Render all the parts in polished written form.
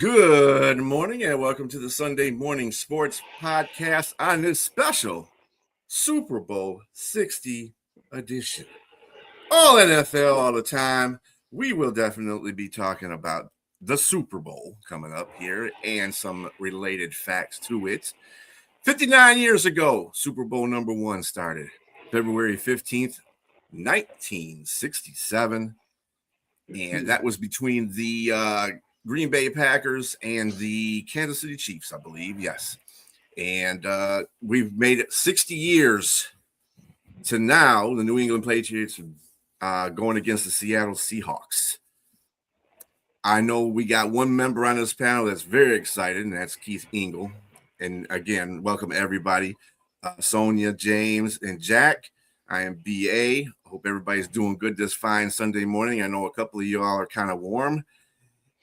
Good morning and welcome to the Sunday Morning Sports Podcast on this special Super Bowl 60 edition. All NFL all the time. We will definitely be talking about the Super Bowl coming up here and some related facts to it. 59 years ago, Super Bowl number one started February 15th, 1967. And that was between the Green Bay Packers and the Kansas City Chiefs, I believe. Yes. And we've made it 60 years to now. The New England Patriots going against the Seattle Seahawks. I know we got one member on this panel that's very excited, and that's Keith Engel. And again, welcome everybody. Sonia, James, and Jack. I am BA. Hope everybody's doing good this fine Sunday morning. I know a couple of y'all are kind of warm.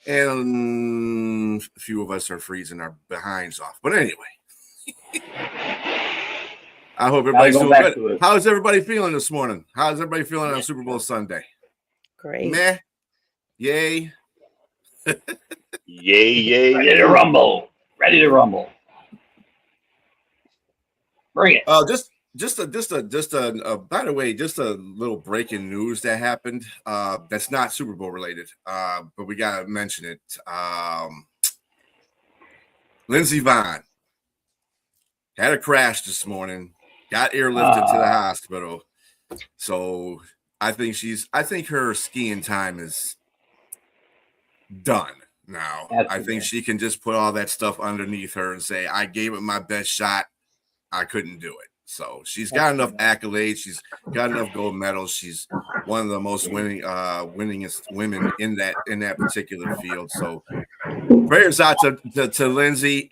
And a few of us are freezing our behinds off. But anyway, I hope everybody's doing good. How's everybody feeling this morning? How's everybody feeling on Super Bowl Sunday? Great. Meh? Yay? Yay. Ready to rumble. Bring it. Just a by the way, just a little breaking news that happened. That's not Super Bowl related. But we gotta mention it. Lindsey Vonn had a crash this morning, got airlifted to the hospital. So I think her skiing time is done now. I think she can just put all that stuff underneath her and say, I gave it my best shot. I couldn't do it. So she's got enough accolades. She's got enough gold medals. She's one of the most winningest women in that particular field. So prayers out to Lindsay.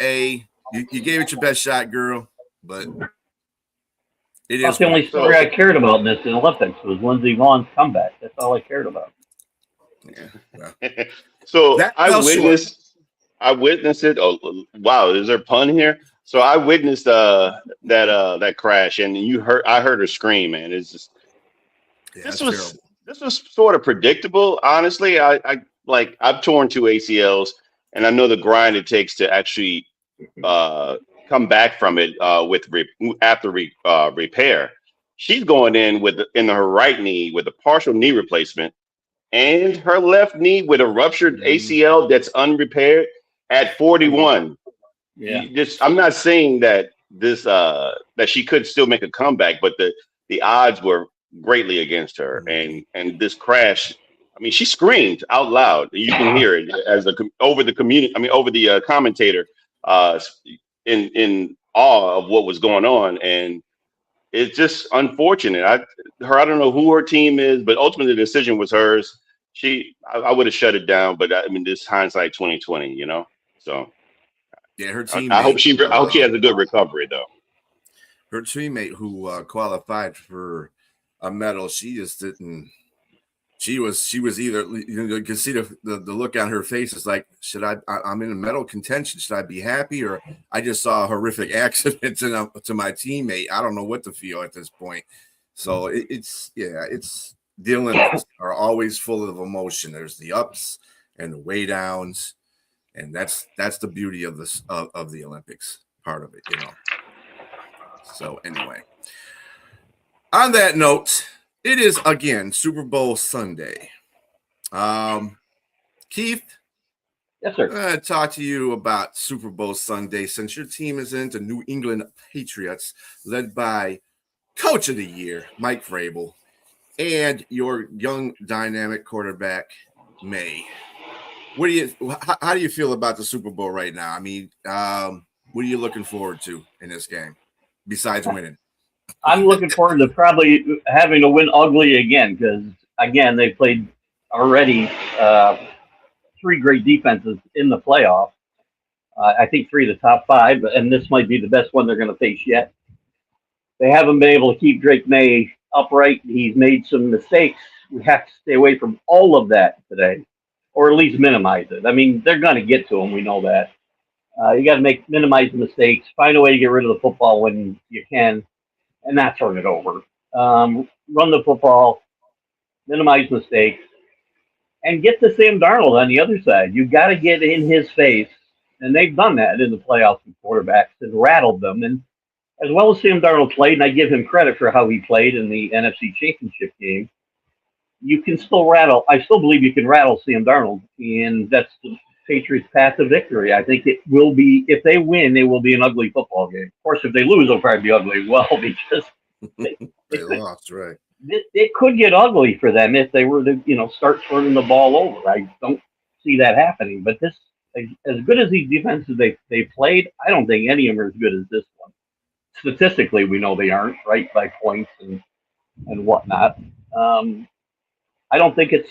You gave it your best shot, girl. But it That's is the only story I cared about in this in Olympics was Lindsey Vonn's comeback. That's all I cared about. Yeah. Well, so I witnessed it. Oh wow, is there a pun here? So I witnessed that crash, and I heard her scream, man. It's just this was sort of predictable, honestly. I've torn 2 ACLs, and I know the grind it takes to actually come back from it after repair. She's going in her right knee with a partial knee replacement, and her left knee with a ruptured ACL that's unrepaired at 41. Yeah, I'm not saying that that she could still make a comeback, but the odds were greatly against her. And this crash, I mean, she screamed out loud. You can hear it over the commentator in awe of what was going on. And it's just unfortunate. I don't know who her team is, but ultimately the decision was hers. I would have shut it down, but I mean, this hindsight 2020, so. Yeah, her teammate. I hope she has a good recovery, though. Her teammate who qualified for a medal, she just didn't. She was either, you can see the look on her face. It's like, I'm in a medal contention. Should I be happy, or I just saw a horrific accident to my teammate? I don't know what to feel at this point. So it's the Olympics are always full of emotion. There's the ups and the way downs. And that's the beauty of this of the Olympics part of it, So anyway, on that note, it is again Super Bowl Sunday. Keith, yes, sir. I'm going to talk to you about Super Bowl Sunday since your team is into New England Patriots, led by Coach of the Year Mike Vrabel, and your young dynamic quarterback May. How do you feel about the Super Bowl right now? I mean, what are you looking forward to in this game besides winning? I'm looking forward to probably having to win ugly again because, again, they played already 3 great defenses in the playoff. I think 3 of the top 5, and this might be the best one they're going to face yet. They haven't been able to keep Drake May upright. He's made some mistakes. We have to stay away from all of that today, or at least minimize it. I mean, they're going to get to him. We know that. You got to minimize the mistakes, find a way to get rid of the football when you can, and not turn it over. Run the football, minimize mistakes, and get to Sam Darnold on the other side. You got to get in his face, and they've done that in the playoffs with quarterbacks and rattled them. And as well as Sam Darnold played, and I give him credit for how he played in the NFC Championship game, you can still rattle. I still believe you can rattle Sam Darnold, and that's the Patriots' path to victory. I think it will be, if they win, it will be an ugly football game. Of course, if they lose, it'll probably be ugly as well because They lost, right? it could get ugly for them if they were to, start turning the ball over. I don't see that happening. But this, as good as these defenses they played, I don't think any of them are as good as this one. Statistically, we know they aren't, right, by points and whatnot. I don't think it's,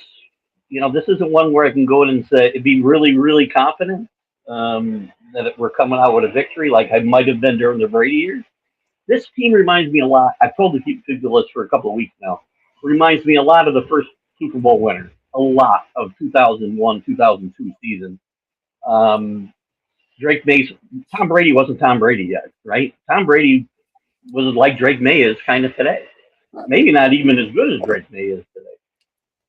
this isn't one where I can go in and say, be really, really confident that we're coming out with a victory like I might have been during the Brady years. This team reminds me a lot. I've told the people this for a couple of weeks now. Reminds me a lot of the first Super Bowl winners, a lot of 2001, 2002 season. Drake May, Tom Brady wasn't Tom Brady yet, right? Tom Brady was like Drake May is kind of today. Maybe not even as good as Drake May is today.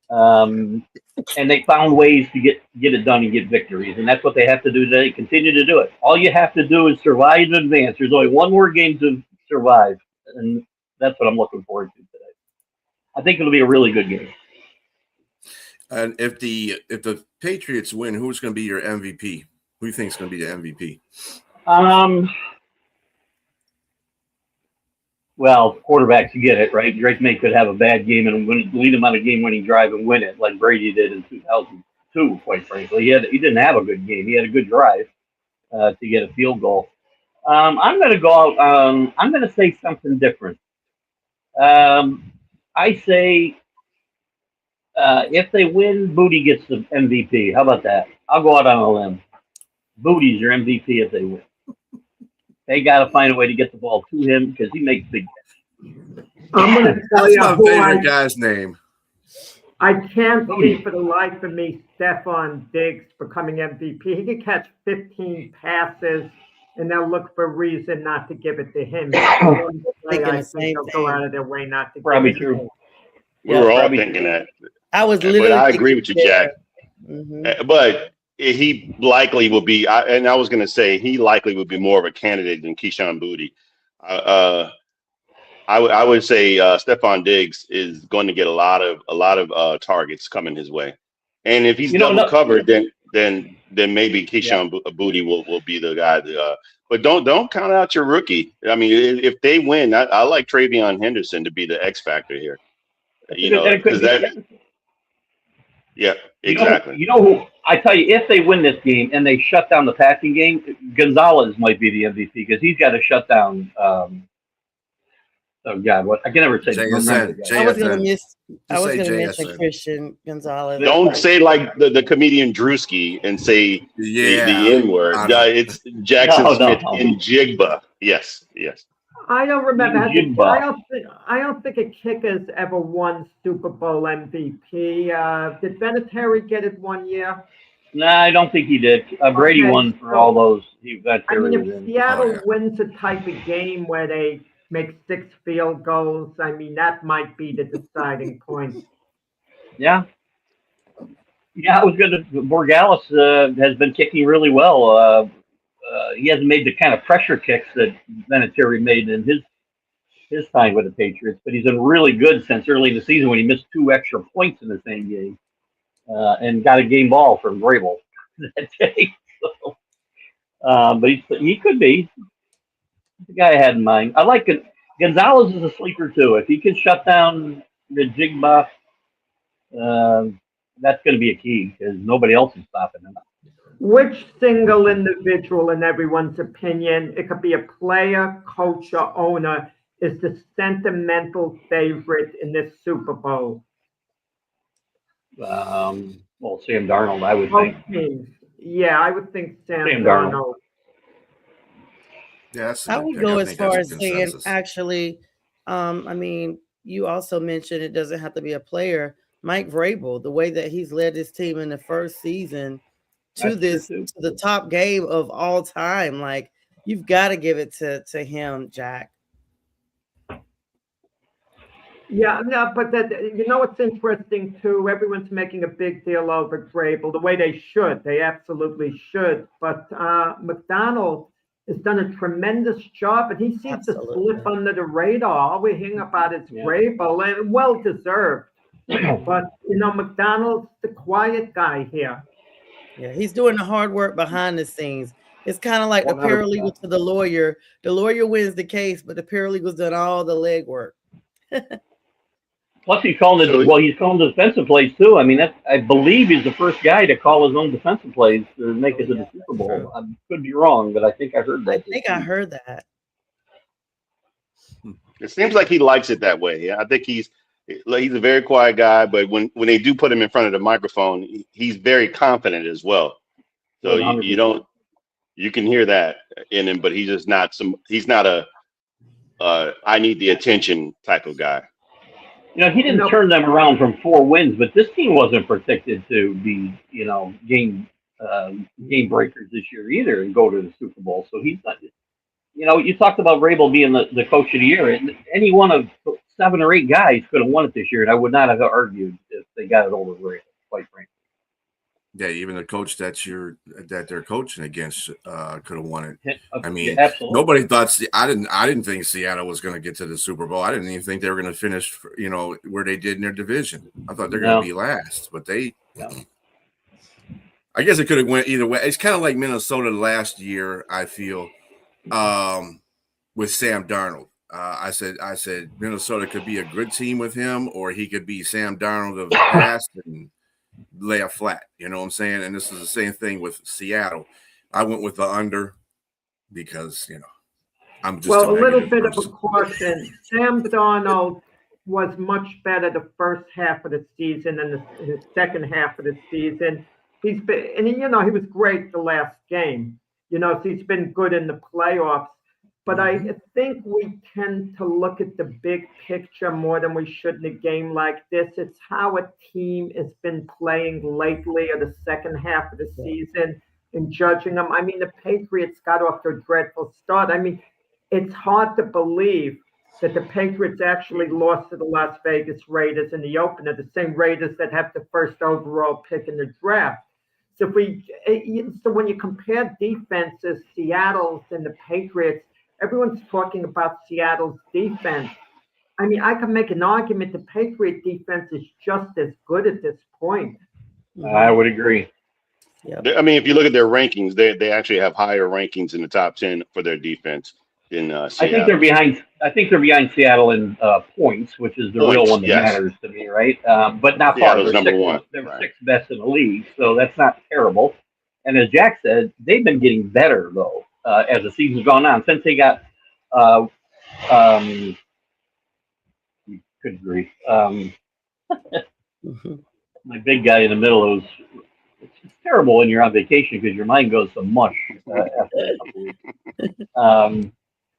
And they found ways to get it done and get victories, and that's what they have to do today. Continue to do it. All you have to do is survive and advance. There's only one more game to survive, and that's what I'm looking forward to today. I think it'll be a really good game. And if the Patriots win, who's going to be your MVP? Who do you think is going to be the MVP? Well, quarterbacks get it, right? Drake May could have a bad game and lead him on a game-winning drive and win it, like Brady did in 2002. Quite frankly, he didn't have a good game. He had a good drive to get a field goal. I'm going to go out. I'm going to say something different. I say if they win, Booty gets the MVP. How about that? I'll go out on a limb. Booty's your MVP if they win. They got to find a way to get the ball to him because he makes big catches. I'm going to tell That's you my who favorite guy's name. I can't see for the life of me Stefon Diggs becoming MVP. He could catch 15 passes, and they'll look for a reason not to give it to him. I think they'll go out of their way not to Probably give it true. to him. We were all thinking that. I was But literally. I agree with you, Jack. Mm-hmm. But he likely will be, and I was going to say he likely would be more of a candidate than Keyshawn Booty. I would say Stefon Diggs is going to get a lot of targets coming his way, and if he's double covered, then maybe Keyshawn Booty will be the guy. But don't count out your rookie. I mean, if they win, I like Travion Henderson to be the X factor here. Because that. Yeah, exactly. You know who? I tell you, if they win this game and they shut down the passing game, Gonzalez might be the MVP because he's got to shut down. Oh God, what I can never say. I was going to mention Christian Gonzalez. Don't say like the comedian Drewski and say the N word. It's Jackson Smith and Jigba. Yes. I don't remember. I don't think a kicker's ever won Super Bowl MVP. Did Vinatieri get it one year? No, I don't think he did. Brady won for all those. If Seattle wins a type of game where they make 6 field goals, I mean, that might be the deciding point. Yeah, it was good. Borregales has been kicking really well. He hasn't made the kind of pressure kicks that Vinatieri made in his time with the Patriots, but he's been really good since early in the season when he missed 2 extra points in the same game and got a game ball from Vrabel that day. So, but he could be the guy I had in mind. I like it. Gonzalez is a sleeper too. If he can shut down the Jigba, that's going to be a key because nobody else is stopping him. Which single individual, in everyone's opinion, it could be a player, coach, or owner, is the sentimental favorite in this Super Bowl? Well, Sam Darnold, I would think. Yeah, I would think Sam Darnold. Yeah, I would go as far as saying, actually, I mean, you also mentioned it doesn't have to be a player. Mike Vrabel, the way that he's led this team in the first season to the top game of all time, like you've got to give it to him, Jack. Yeah, no, but you know what's interesting too? Everyone's making a big deal over Grable, the way they should. They absolutely should. But McDonald has done a tremendous job, and he seems to slip under the radar. All we're hearing about is Grable, and well deserved. But McDonald's the quiet guy here. Yeah, he's doing the hard work behind the scenes. It's kind of like the paralegal to the lawyer. The lawyer wins the case, but the paralegal's done all the legwork. Plus, he's calling the defensive plays too. I mean, I believe he's the first guy to call his own defensive plays to make it to the Super Bowl. I could be wrong, but I think I heard that. I heard that. It seems like he likes it that way. I think he's a very quiet guy, but when they do put him in front of the microphone, he's very confident as well. So you can hear that in him, but he's not a I need the attention type of guy. He didn't turn them around from 4 wins, but this team wasn't predicted to be, game breakers this year either and go to the Super Bowl. So he's not. You talked about Vrabel being the coach of the year, and any one of 7 or 8 guys could have won it this year, and I would not have argued if they got it over Vrabel, quite frankly. Yeah, even the coach that they're coaching against could have won it. I mean, absolutely. Nobody thought. I didn't think Seattle was going to get to the Super Bowl. I didn't even think they were going to finish, where they did in their division. I thought they're going to be last, but they. Yeah. I guess it could have went either way. It's kind of like Minnesota last year. I feel with Sam Darnold. I said Minnesota could be a good team with him, or he could be Sam Darnold of the past and lay a flat, you know what I'm saying? And this is the same thing with Seattle. I went with the under because, I'm just a little bit of a caution. Sam Darnold was much better the first half of the season than the second half of the season. He was great the last game. So he's been good in the playoffs. But I think we tend to look at the big picture more than we should in a game like this. It's how a team has been playing lately or the second half of the season and judging them. I mean, the Patriots got off to a dreadful start. I mean, it's hard to believe that the Patriots actually lost to the Las Vegas Raiders in the opener, the same Raiders that have the first overall pick in the draft. So when you compare defenses, Seattle's and the Patriots, everyone's talking about Seattle's defense. I mean, I can make an argument the Patriot defense is just as good at this point. I would agree. Yep. I mean, if you look at their rankings, they actually have higher rankings in the top 10 for their defense than Seattle. I think they're behind Seattle in points, which is the real one that matters to me, right? But not far. Seattle's number 1. They're 6th best in the league, so that's not terrible. And as Jack said, they've been getting better though. As the season's gone on, since they got, good grief, my big guy in the middle it's terrible when you're on vacation because your mind goes to mush after a couple weeks.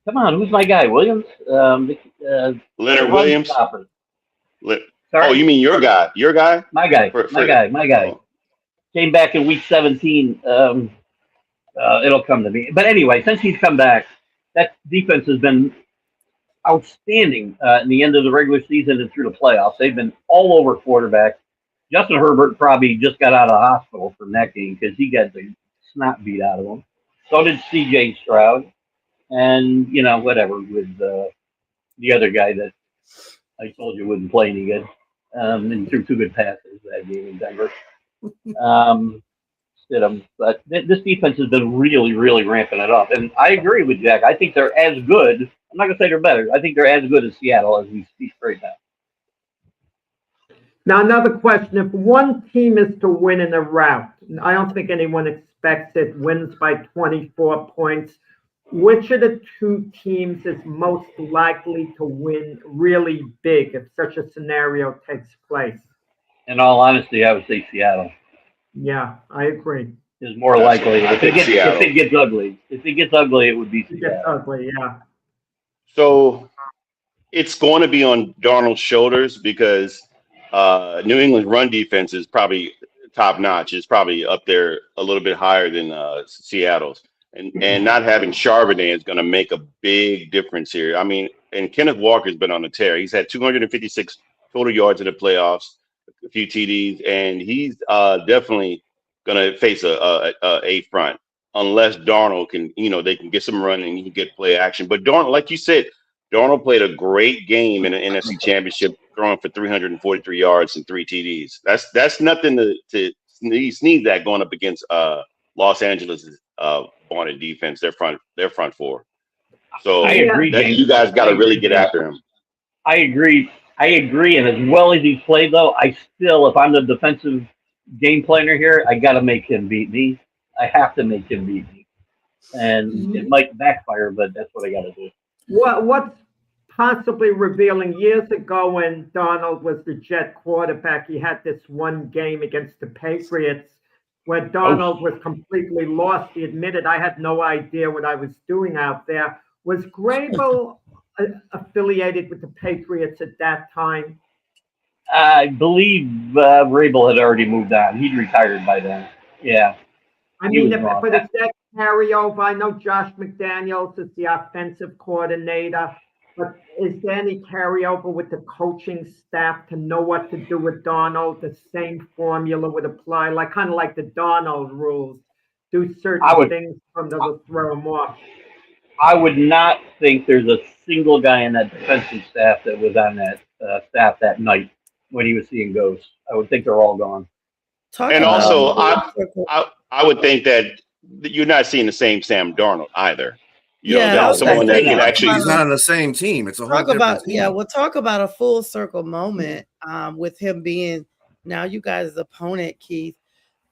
Come on, who's my guy? Williams? Leonard Williams? Sorry? Oh, you mean your guy? Your guy? My guy. My guy. Oh. Came back in week 17. It'll come to me. But anyway, since he's come back, that defense has been outstanding in the end of the regular season and through the playoffs. They've been all over quarterback. Justin Herbert probably just got out of the hospital from that game because he got the snot beat out of him. So did C.J. Stroud. And, whatever, with the other guy that I told you wouldn't play any good. And threw 2 good passes that game in Denver. But this defense has been really, really ramping it up. And I agree with Jack. I think they're as good. I'm not going to say they're better. I think they're as good as Seattle as we speak right now. Now, another question. If one team is to win in a rout, I don't think anyone expects it, wins by 24 points, which of the 2 teams is most likely to win really big if such a scenario takes place? In all honesty, I would say Seattle. Yeah, I agree. Is more likely. If it gets ugly. If it gets ugly, it would be Seattle. It gets ugly, yeah. So it's going to be on Darnold's shoulders because New England's run defense is probably top notch. It's probably up there a little bit higher than Seattle's. and not having Charbonnet is going to make a big difference here. I mean, and Kenneth Walker's been on the tear. He's had 256 total yards in the playoffs, a few TDs, and he's definitely going to face a front unless Darnold can, they can get some run and he can get play action. But Darnold, like you said, Darnold played a great game in the NFC Championship, throwing for 343 yards and 3 TDs. That's nothing to sneeze at going up against Los Angeles' vaunted defense, their front four. So I agree, you guys got to really get after him. I agree. And as well as he's played, though, I still, if I'm the defensive game planner here, I got to make him beat me. I have to make him beat me. And it might backfire, but that's what I got to do. What's possibly revealing, years ago when Darnold was the Jet quarterback, he had this one game against the Patriots where Darnold was completely lost. He admitted, I had no idea what I was doing out there. Was Grable affiliated with the Patriots at that time? I believe Vrabel had already moved on. He'd retired by then. Yeah. I mean, but is that carryover? I know Josh McDaniels is the offensive coordinator, but is there any carryover with the coaching staff to know what to do with Darnold? The same formula would apply, kind of like the Darnold rules. Do certain things from the throw him off. I would not think there's a single guy in that defensive staff that was on that staff that night when he was seeing ghosts. I would think they're all gone. And also, I would think that you're not seeing the same Sam Darnold either. Someone that can actually. He's not on the same team. It's a whole different team. Yeah, we'll talk about a full circle moment with him being now you guys' opponent, Keith.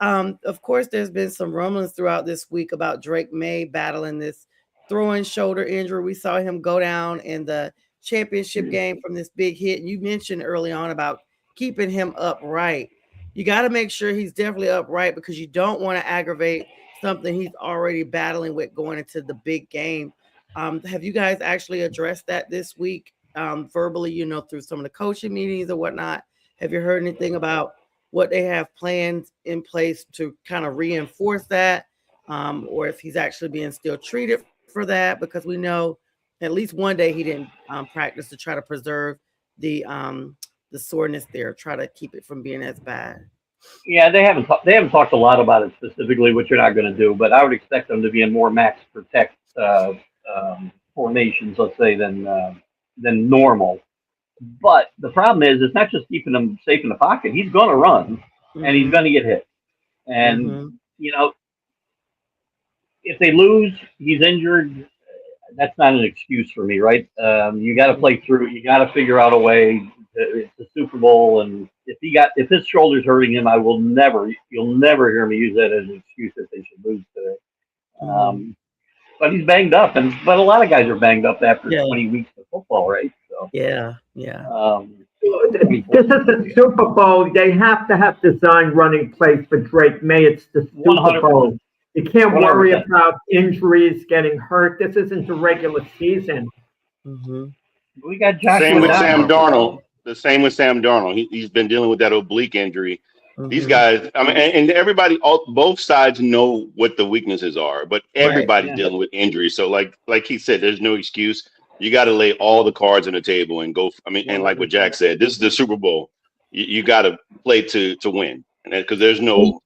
Of course, there's been some rumblings throughout this week about Drake May battling this throwing shoulder injury. We saw him go down in the championship game from this big hit. And you mentioned early on about keeping him upright. You got to make sure he's definitely upright because you don't want to aggravate something he's already battling with going into the big game. Have you guys actually addressed that this week verbally, through some of the coaching meetings or whatnot? Have you heard anything about what they have plans in place to kind of reinforce that? Or if he's actually being still treated for that? Because we know at least one day he didn't practice to try to preserve the soreness there, try to keep it from being as bad. Yeah, they haven't talked a lot about it specifically, which you're not going to do. But I would expect them to be in more max protect formations, let's say, than normal. But the problem is, it's not just keeping him safe in the pocket. He's going to run, and he's going to get hit. And if they lose, he's injured. That's not an excuse for me, right? You got to play through it. You got to figure out a way. It's the Super Bowl, and if his shoulder's hurting him, you'll never hear me use that as an excuse that they should lose today. But he's banged up, but a lot of guys are banged up after 20 weeks of football, right? So yeah. This is the Super Bowl. They have to have design running plays for Drake May. It's the Super Bowl. You can't worry about injuries, getting hurt. This isn't the regular season. We got Joshua Same with Sam Darnold. The same with Sam Darnold. He's been dealing with that oblique injury. These guys, I mean, and everybody, both sides know what the weaknesses are, but everybody's dealing with injuries. So, like he said, there's no excuse. You got to lay all the cards on the table and go. I mean, and like what Jack said, this is the Super Bowl. You got to play to win, because there's no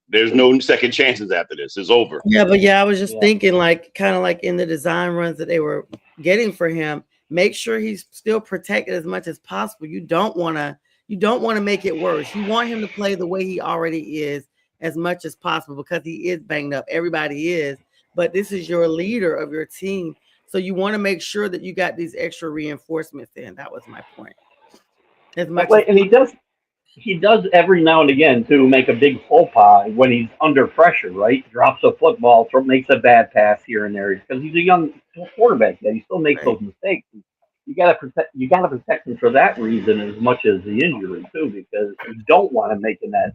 second chances after this. It's over. Yeah, but I was just thinking, kind of like in the design runs that they were getting for him. Make sure he's still protected as much as possible. You don't want to make it worse. You want him to play the way he already is as much as possible because he is banged up. Everybody is, but this is your leader of your team. So you want to make sure that you got these extra reinforcements in. That was my point. And he does every now and again to make a big faux pas when he's under pressure, right? Drops a football, makes a bad pass here and there because he's a young quarterback. That he still makes those mistakes. You gotta protect him for that reason as much as the injury too, because you don't want him making that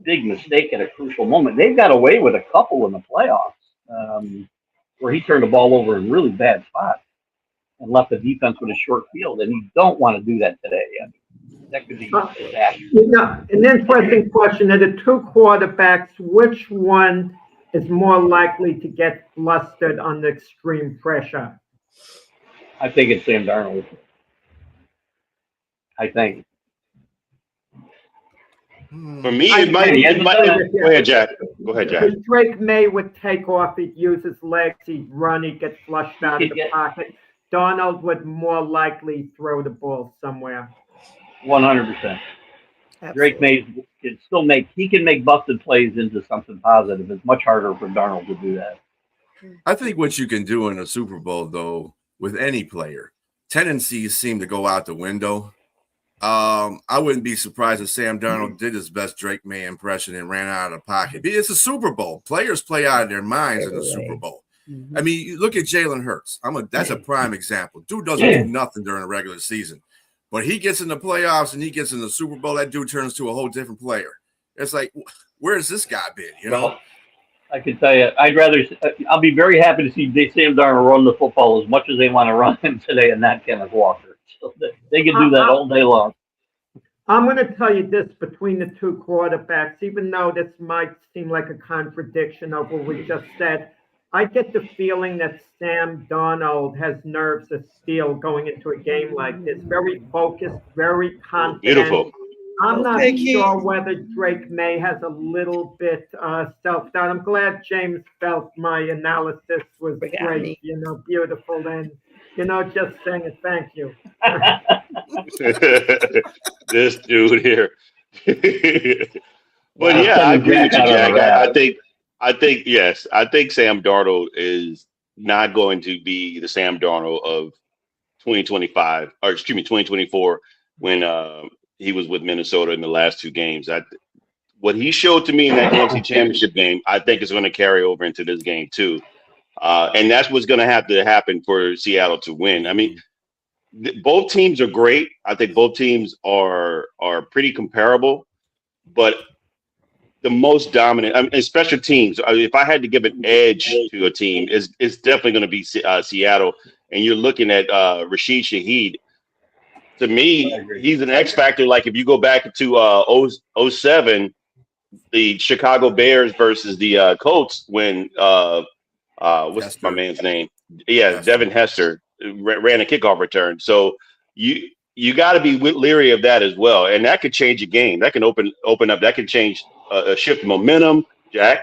big mistake at a crucial moment. They've got away with a couple in the playoffs where he turned the ball over in really bad spots and left the defense with a short field, and you don't want to do that today. I mean, that could be bad. An interesting question. Of the two quarterbacks, which one is more likely to get flustered under extreme pressure? I think it's Sam Darnold. I think. For me, it might. Go ahead, Jack. Go ahead, Jack. Because Drake May would take off, he'd use his legs, he'd run, he'd get flushed out of the pocket. Darnold would more likely throw the ball somewhere. 100%. Drake May can make busted plays into something positive. It's much harder for Darnold to do that. I think what you can do in a Super Bowl, though, with any player, tendencies seem to go out the window. I wouldn't be surprised if Sam Darnold did his best Drake May impression and ran out of the pocket. It's a Super Bowl. Players play out of their minds in the Super Bowl. I mean, you look at Jalen Hurts. That's a prime example. Dude doesn't do nothing during a regular season. But he gets in the playoffs and he gets in the Super Bowl, that dude turns to a whole different player. It's like, where's this guy been, you know? Well, I can tell you, I'll be very happy to see Sam Darnold run the football as much as they want to run him today and not Kenneth Walker. So they can do that all day long. I'm going to tell you this between the two quarterbacks, even though this might seem like a contradiction of what we just said, I get the feeling that Sam Darnold has nerves of steel going into a game like this. Very focused, very confident. Beautiful. I'm not sure whether Drake May has a little bit self-doubt. I'm glad James felt my analysis was great, beautiful, and, just saying a thank you. This dude here. But yeah, I agree with you, Jack. I think yes. I think Sam Darnold is not going to be the Sam Darnold of 2024 when he was with Minnesota in the last two games. What he showed to me in that NFC Championship game, I think is going to carry over into this game too. And that's what's going to have to happen for Seattle to win. I mean, both teams are great. I think both teams are pretty comparable, but the most dominant, special teams. If I had to give an edge to a team, it's definitely going to be Seattle. And you're looking at Rashid Shaheed. To me, he's an X factor. Like if you go back to 07, the Chicago Bears versus the Colts when what's Hester. My man's name? Yeah, Hester. Devin Hester ran a kickoff return. So you got to be leery of that as well, and that could change a game. That can open up. That can change shift momentum, Jack.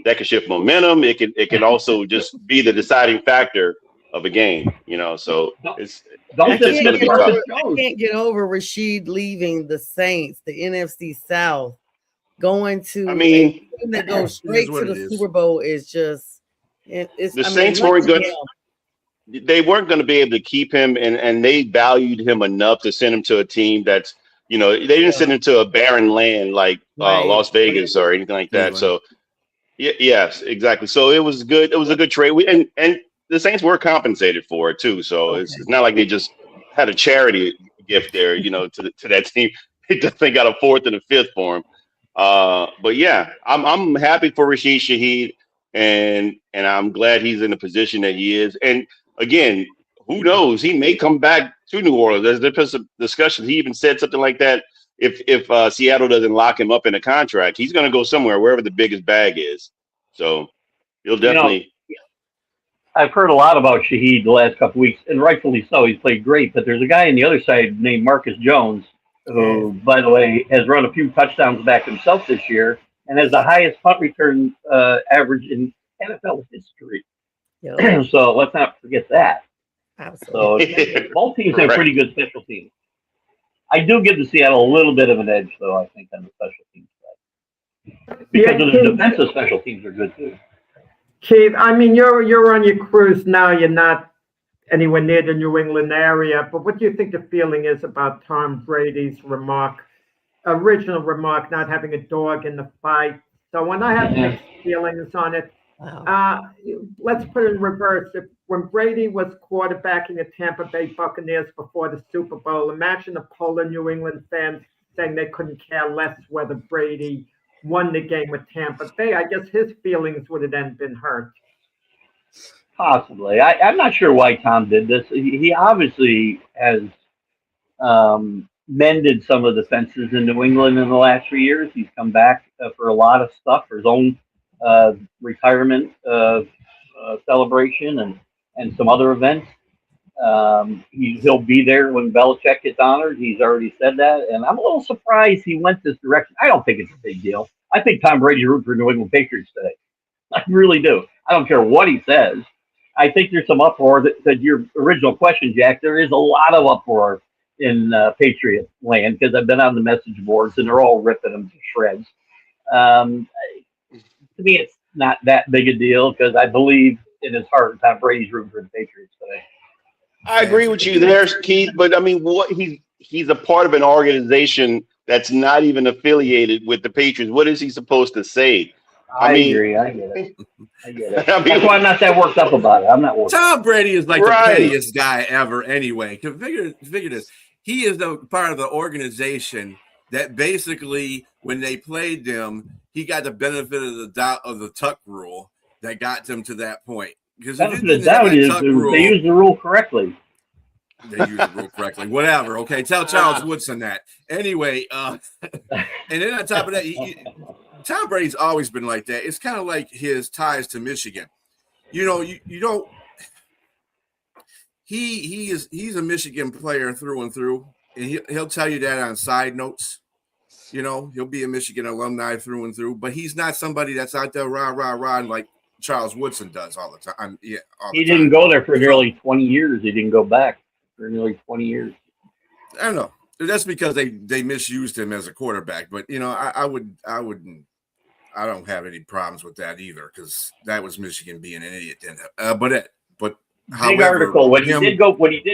That can shift momentum. It can also just be the deciding factor of a game. So it's going to be tough. I can't get over Rashid leaving the Saints, the NFC South, going to. I mean, that goes straight to the Super Bowl is just. The Saints weren't good. They weren't going to be able to keep him, and they valued him enough to send him to a team that's, they didn't send him to a barren land like Las Vegas or anything like that. So, yes, exactly. So it was good. It was a good trade. And the Saints were compensated for it too. So it's not like they just had a charity gift there, to that team. They definitely got a fourth and a fifth for him. But yeah, I'm happy for Rashid Shaheed. And I'm glad he's in the position that he is. And again, who knows? He may come back to New Orleans. There's a discussion. He even said something like that. If Seattle doesn't lock him up in a contract, he's going to go somewhere, wherever the biggest bag is. So he'll definitely. I've heard a lot about Shaheed the last couple weeks, and rightfully so. He's played great. But there's a guy on the other side named Marcus Jones, who, by the way, has run a few touchdowns back himself this year, and has the highest punt return average in NFL history. So let's not forget that. Absolutely. So both teams have pretty good special teams. I do give the Seattle a little bit of an edge, though, I think, on the special teams side. Because of the defensive special teams are good, too. Keith, I mean, you're on your cruise now. You're not anywhere near the New England area. But what do you think the feeling is about Tom Brady's original remark, not having a dog in the fight? So when I have mixed feelings on it, let's put it in reverse. When Brady was quarterbacking the Tampa Bay Buccaneers before the Super Bowl, imagine a poll of New England fans saying they couldn't care less whether Brady won the game with Tampa Bay. I guess his feelings would have then been hurt. Possibly. I'm not sure why Tom did this. He obviously has mended some of the fences in New England in the last 3 years. He's come back for a lot of stuff for his own retirement celebration and some other events. He'll be there when Belichick gets honored. He's already said that, and I'm a little surprised he went this direction. I don't think it's a big deal. I think Tom Brady's rooting for New England Patriots today. I really do. I don't care what he says. I think there's some uproar. That your original question, Jack, there is a lot of uproar in Patriot land because I've been on the message boards and they're all ripping them to shreds. To me, it's not that big a deal because I believe in his heart Tom Brady's rooting for the Patriots today. I agree with you there, Keith. But I mean, what he's a part of an organization that's not even affiliated with the Patriots. What is he supposed to say? I agree. I get it. That's why I'm not that worked up about it. I'm not worried. Tom Brady is like the pettiest guy ever anyway. Figure this. He is the part of the organization that basically, when they played them, he got the benefit of the doubt of the tuck rule that got them to that point. Because the doubt is they used the rule correctly. They used the rule correctly. Whatever. Okay. Tell Charles Woodson that. Anyway, and then on top of that, Tom Brady's always been like that. It's kind of like his ties to Michigan. You know, you don't. He's a Michigan player through and through, and he'll tell you that on side notes. You know, he'll be a Michigan alumni through and through, but he's not somebody that's out there rah like Charles Woodson does all the time. Yeah, he didn't go there for nearly 20 years. He didn't go back for nearly 20 years. I don't know. That's because they misused him as a quarterback. But you know, I don't have any problems with that either because that was Michigan being an idiot. But big article when he did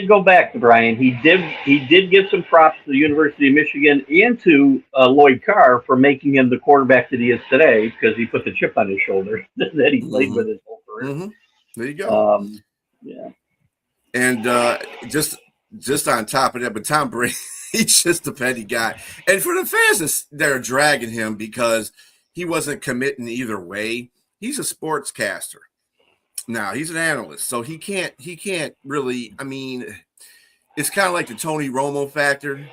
go back to Brian, he did give some props to the University of Michigan and to Lloyd Carr for making him the quarterback that he is today because he put the chip on his shoulder that he played with his whole career. Mm-hmm. There you go. Yeah. And just on top of that, but Tom Brady, he's just a petty guy. And for the fans, they're dragging him because he wasn't committing either way. He's a sportscaster. Now he's an analyst, so he can't really. I mean, it's kind of like the Tony Romo factor,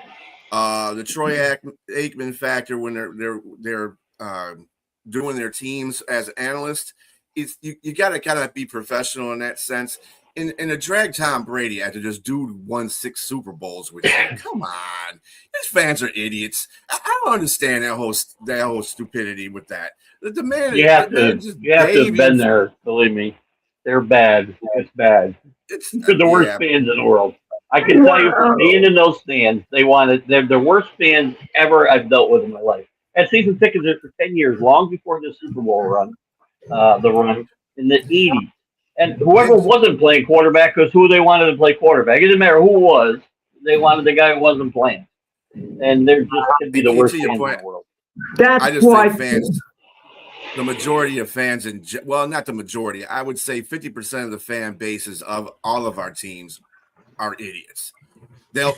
the Troy Aikman factor when they're doing their teams as analysts. It's you got to kind of be professional in that sense. And to drag Tom Brady after this dude won 6 Super Bowls with him, come on, these fans are idiots. I don't understand that whole stupidity with that. The man, you have to have been there. Believe me, they're bad. It's bad. They're the worst fans in the world. I can tell you, from being in those stands, they're the worst fans ever I've dealt with in my life. I had season tickets there for 10 years, long before the Super Bowl run, the run in the 80s. And whoever wasn't playing quarterback was who they wanted to play quarterback. It didn't matter who it was. They wanted the guy who wasn't playing. And they're just going to be the worst fans in the world. That's I just why think fans, the majority of fans, not the majority, I would say 50% of the fan bases of all of our teams are idiots. I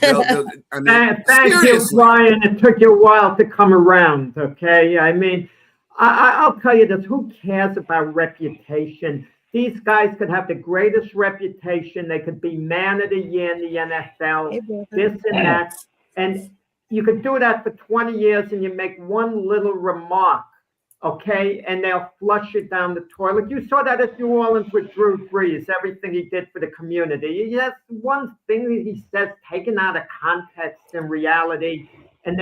mean, thank you, Brian. It took you a while to come around, okay? I mean, I'll tell you this. Who cares about reputation? These guys could have the greatest reputation. They could be man of the year in the NFL, this and that. And you could do that for 20 years and you make one little remark, okay? And they'll flush it down the toilet. You saw that at New Orleans with Drew Brees, everything he did for the community. That's one thing that he says taken out of context and reality. And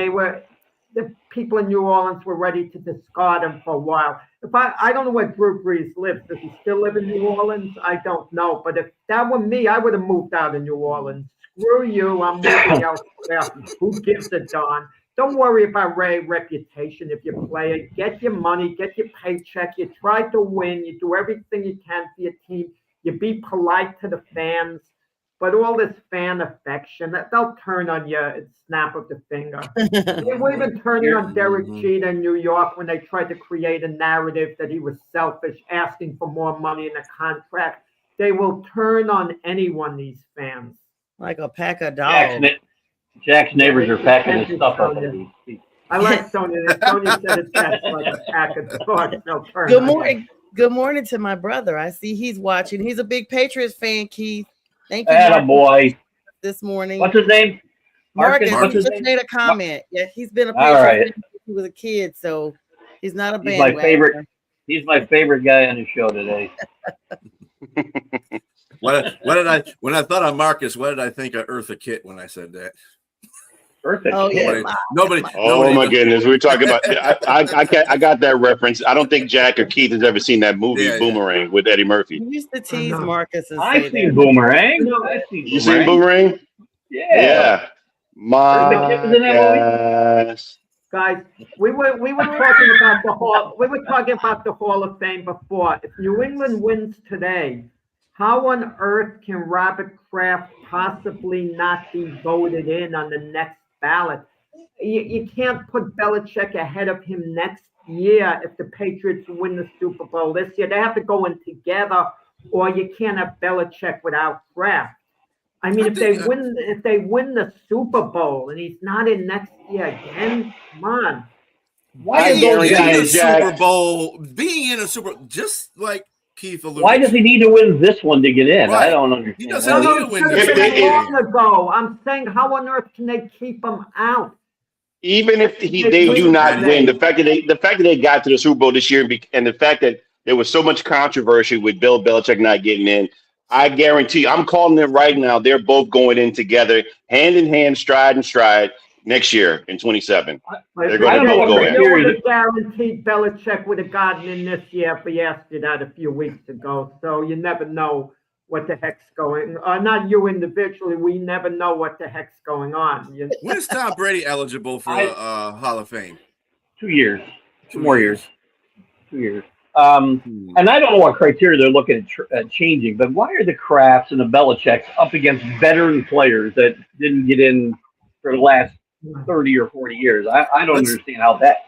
the people in New Orleans were ready to discard him for a while. I don't know where Drew Brees lives. Does he still live in New Orleans? I don't know. But if that were me, I would have moved out of New Orleans. Screw you. I'm moving elsewhere. Who gives a darn? Don't worry about reputation if you play it. Get your money, get your paycheck. You try to win. You do everything you can for your team. You be polite to the fans. But all this fan affection, they'll turn on you at snap of the finger. They were even turning on Derek Jeter in New York when they tried to create a narrative that he was selfish, asking for more money in a contract. They will turn on anyone, these fans. Like a pack of dogs. Jack's neighbors are packing his stuff up. I like Sonia. Sonia said it's best like a pack of dogs. Good morning. Good morning to my brother. I see he's watching. He's a big Patriots fan, Keith. Thank you, Attaboy. This morning. What's his name? Marcus. He just made a comment. Yeah, he's been a Patriots fan since he was a kid, so he's not a bandwagon. He's my favorite guy on the show today. What did I when I thought of Marcus? What did I think of Eartha Kitt when I said that? Eartha Oh, Kitt. yeah. Nobody. Oh my goodness, we're talking about. I got that reference. I don't think Jack or Keith has ever seen that movie Yeah, yeah. Boomerang with Eddie Murphy. You used to tease know. Marcus and I've say seen that. Boomerang. No. I've seen You seen Boomerang? Yeah. Yeah. Eartha Kitt was in that movie? Guys, we were talking about the Hall of Fame before. If New England wins today, how on earth can Robert Kraft possibly not be voted in on the next ballot? You can't put Belichick ahead of him next year if the Patriots win the Super Bowl this year. They have to go in together, or you can't have Belichick without Kraft. I mean, if they win the Super Bowl and he's not in next year again, come on. Why I did those guarantee guys? you, Jack. Super Bowl, being in a Super, just like Keith alluded. Why does he need to win this one to get in? Right. I don't understand. He doesn't that. need to win It's this If long game. ago. I'm saying, how on earth can they keep him out? Even if they do not win, the fact that they got to the Super Bowl this year, and the fact that there was so much controversy with Bill Belichick not getting in, I guarantee. I'm calling it right now. They're both going in together, hand in hand, stride and stride, next year in 27. They're going to both go in. You would have guaranteed Belichick would have gotten in this year if he asked you that a few weeks ago. So you never know what the heck's going on. Not you individually. We never know what the heck's going on. When is Tom Brady eligible for Hall of Fame? 2 years. 2 more years. 2 years. And I don't know what criteria they're looking at changing, but why are the Krafts and the Belichicks up against veteran players that didn't get in for the last 30 or 40 years? I don't understand how that.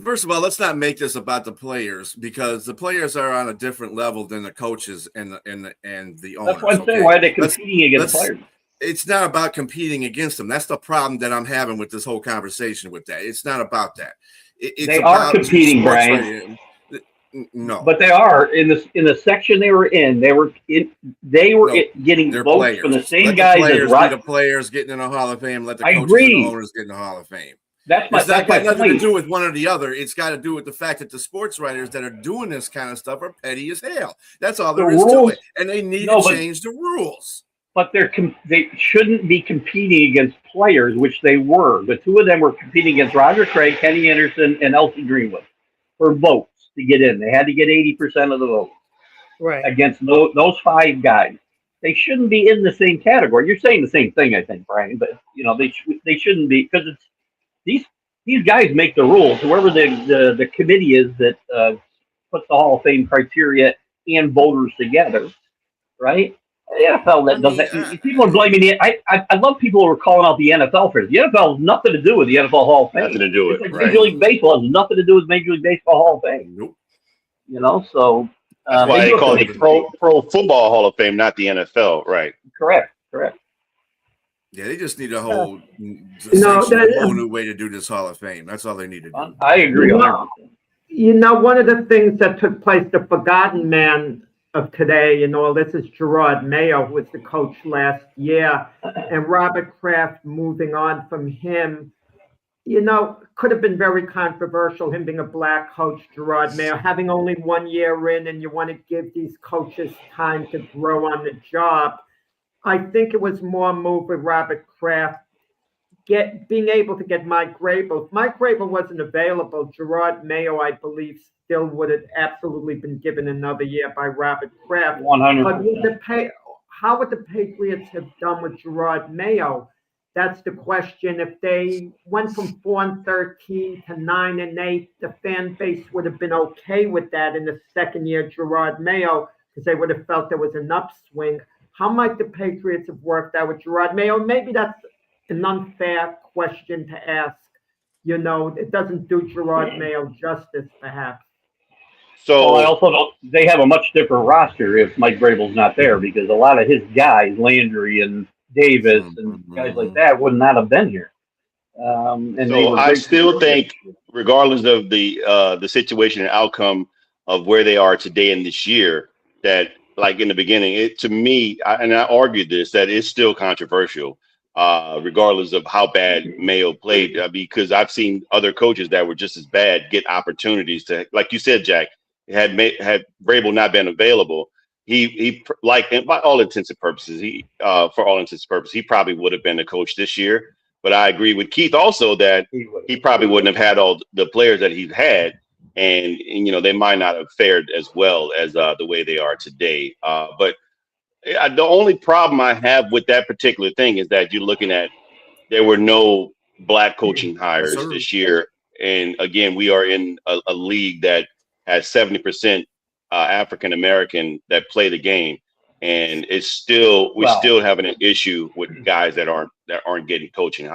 First of all, let's not make this about the players, because the players are on a different level than the coaches and the owners. That's what I'm saying. Why are they competing against players? It's not about competing against them. That's the problem that I'm having with this whole conversation with that. It's not about that. They are competing, Brian. No, but they are in the section they were in. They were getting votes players. from the same let guys the players as Rod. The players getting in the Hall of Fame. Let the I coaches agree. and the owners get in the Hall of Fame. That's It's not got nothing to point. do with one or the other. It's got to do with the fact that the sports writers that are doing this kind of stuff are petty as hell. That's all there is to it, and they need to change the rules. But they shouldn't be competing against players, which they were. The two of them were competing against Roger Craig, Kenny Anderson, and Elsie Greenwood for votes to get in. They had to get 80% of the votes against those 5 guys. They shouldn't be in the same category. You're saying the same thing, I think, Brian. But they shouldn't be, because it's these guys make the rules. Whoever the committee is that puts the Hall of Fame criteria and voters together, right? The NFL that does that. People are blaming the. I love people who are calling out the NFL for it. The NFL has nothing to do with the NFL Hall of Fame. Nothing to do with it. Right. Major League Baseball has nothing to do with Major League Baseball Hall of Fame. Nope. So that's why they call it the Pro Football Hall of Fame, not the NFL. Right. Correct. Yeah, they just need a whole new way to do this Hall of Fame. That's all they need to do. I agree. One of the things that took place, the forgotten man of today and all this, is Gerard Mayo, who was the coach last year, and Robert Kraft moving on from him. Could have been very controversial, him being a black coach, Gerard Mayo, having only 1 year in, and you want to give these coaches time to grow on the job. I think it was more move with Robert Kraft being able to get Mike Grable. If Mike Grable wasn't available, Gerard Mayo, I believe, still would have absolutely been given another year by Robert Kraft. 100%. But how would the Patriots have done with Gerard Mayo? That's the question. If they went from 4-13 to 9-8, the fan base would have been okay with that in the second year, Gerard Mayo, because they would have felt there was an upswing. How might the Patriots have worked out with Gerard Mayo? Maybe that's an unfair question to ask. It doesn't do Gerard Mayo justice, perhaps. So I also don't. They have a much different roster if Mike Grable's not there, because a lot of his guys, Landry and Davis and guys like that, would not have been here. I still think, regardless of the situation and outcome of where they are today in this year, that, like in the beginning, to me, I argued this, that it's still controversial, regardless of how bad Mayo played, because I've seen other coaches that were just as bad get opportunities to, like you said, Jack, had Vrabel not been available, he like, and by all intents and purposes, for all intents and purposes, he probably would have been the coach this year. But I agree with Keith also that he probably wouldn't have had all the players that he's had, and they might not have fared as well as the way they are today. But the only problem I have with that particular thing is that you're looking at there were no black coaching hires this year, and again, we are in a league that has 70% African American that play the game, and we're still having an issue with guys that aren't getting coaching.